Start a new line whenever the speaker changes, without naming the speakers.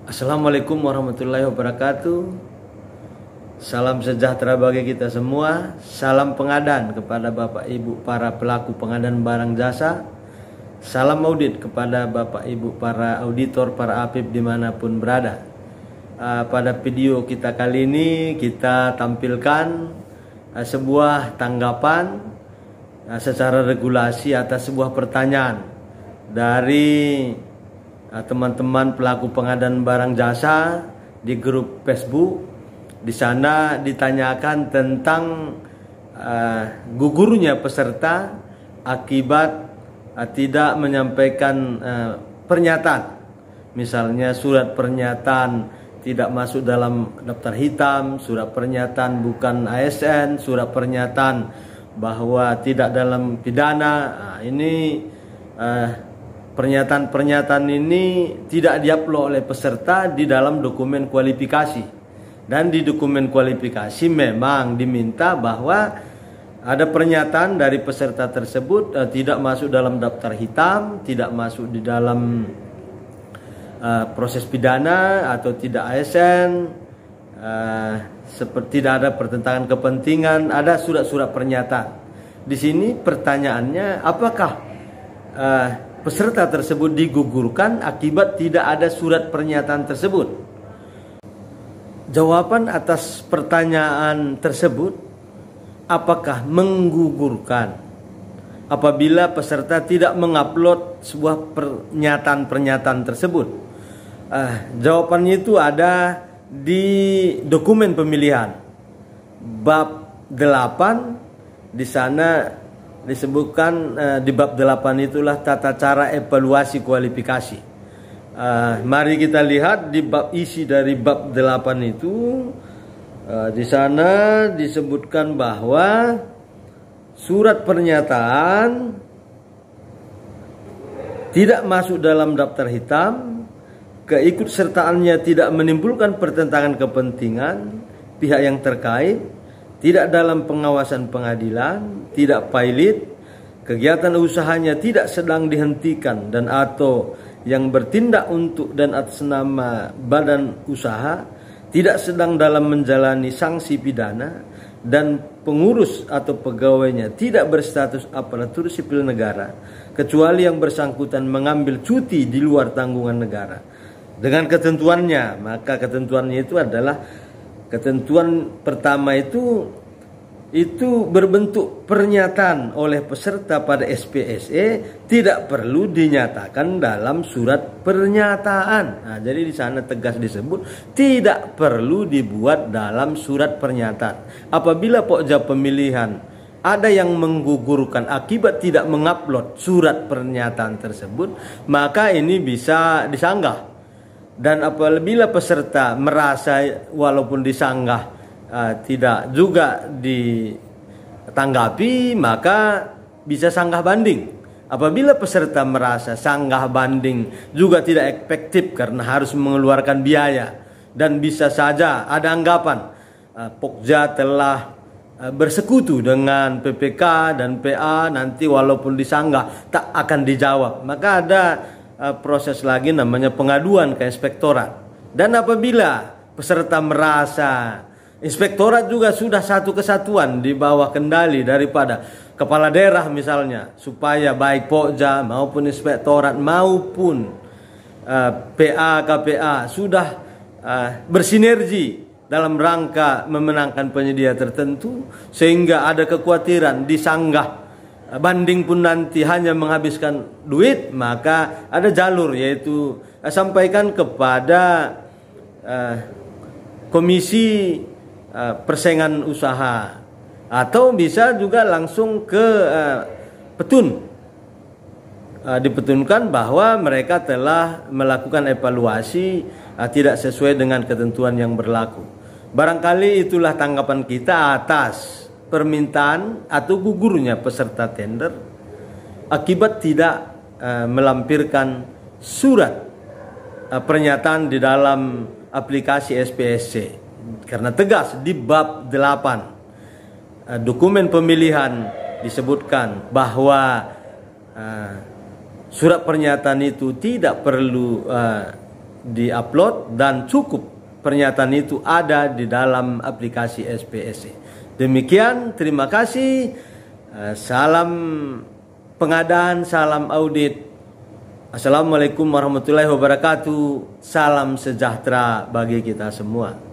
Assalamualaikum warahmatullahi wabarakatuh. Salam sejahtera bagi kita semua. Salam pengadaan kepada Bapak Ibu para pelaku pengadaan barang jasa. Salam audit kepada Bapak Ibu para auditor, para APIP dimanapun berada. Pada video kita kali ini kita tampilkan sebuah tanggapan secara regulasi atas sebuah pertanyaan dari teman-teman pelaku pengadaan barang jasa di grup Facebook. Di sana ditanyakan tentang gugurnya peserta akibat tidak menyampaikan pernyataan. Misalnya surat pernyataan tidak masuk dalam daftar hitam, surat pernyataan bukan ASN, surat pernyataan bahwa tidak dalam pidana. Ini pernyataan-pernyataan ini tidak diupload oleh peserta di dalam dokumen kualifikasi. Dan di dokumen kualifikasi memang diminta bahwa ada pernyataan dari peserta tersebut tidak masuk dalam daftar hitam, tidak masuk di dalam proses pidana atau tidak ASN, seperti tidak ada pertentangan kepentingan, ada surat-surat pernyataan. Di sini pertanyaannya, apakah peserta tersebut digugurkan akibat tidak ada surat pernyataan tersebut? Jawaban atas pertanyaan tersebut, apakah menggugurkan apabila peserta tidak mengupload sebuah pernyataan tersebut? Jawabannya itu ada di dokumen pemilihan bab 8. Di sana disebutkan di bab 8 itulah tata cara evaluasi kualifikasi. Mari kita lihat di bab isi dari bab 8 itu. Di sana disebutkan bahwa surat pernyataan tidak masuk dalam daftar hitam, keikutsertaannya tidak menimbulkan pertentangan kepentingan pihak yang terkait, tidak dalam pengawasan pengadilan, tidak pilot, kegiatan usahanya tidak sedang dihentikan dan atau yang bertindak untuk dan atas nama badan usaha, tidak sedang dalam menjalani sanksi pidana, dan pengurus atau pegawainya tidak berstatus aparatur sipil negara, kecuali yang bersangkutan mengambil cuti di luar tanggungan negara. Dengan ketentuannya, maka ketentuannya itu adalah ketentuan pertama itu berbentuk pernyataan oleh peserta pada SPSE, tidak perlu dinyatakan dalam surat pernyataan. Nah, jadi di sana tegas disebut tidak perlu dibuat dalam surat pernyataan. Apabila pokja pemilihan ada yang menggugurkan akibat tidak mengupload surat pernyataan tersebut, maka ini bisa disanggah. Dan apabila peserta merasa walaupun disanggah tidak juga ditanggapi, maka bisa sanggah banding. Apabila peserta merasa sanggah banding juga tidak efektif karena harus mengeluarkan biaya, dan bisa saja ada anggapan Pokja telah bersekutu dengan PPK dan PA, nanti walaupun disanggah tak akan dijawab, maka ada proses lagi namanya pengaduan ke inspektorat. Dan apabila peserta merasa inspektorat juga sudah satu kesatuan di bawah kendali daripada kepala daerah misalnya, supaya baik Pokja maupun inspektorat maupun PA, KPA sudah bersinergi dalam rangka memenangkan penyedia tertentu, sehingga ada kekhawatiran disanggah banding pun nanti hanya menghabiskan duit, maka ada jalur, yaitu sampaikan kepada komisi persaingan usaha, atau bisa juga langsung ke petun. Dipetunkan bahwa mereka telah melakukan evaluasi tidak sesuai dengan ketentuan yang berlaku. Barangkali itulah tanggapan kita atas permintaan atau gugurnya peserta tender akibat tidak melampirkan surat pernyataan di dalam aplikasi SPSC. Karena tegas di bab 8 dokumen pemilihan disebutkan bahwa surat pernyataan itu tidak perlu diupload dan cukup pernyataan itu ada di dalam aplikasi SPSC. Demikian, terima kasih. Salam pengadaan, salam audit. Assalamualaikum warahmatullahi wabarakatuh. Salam sejahtera bagi kita semua.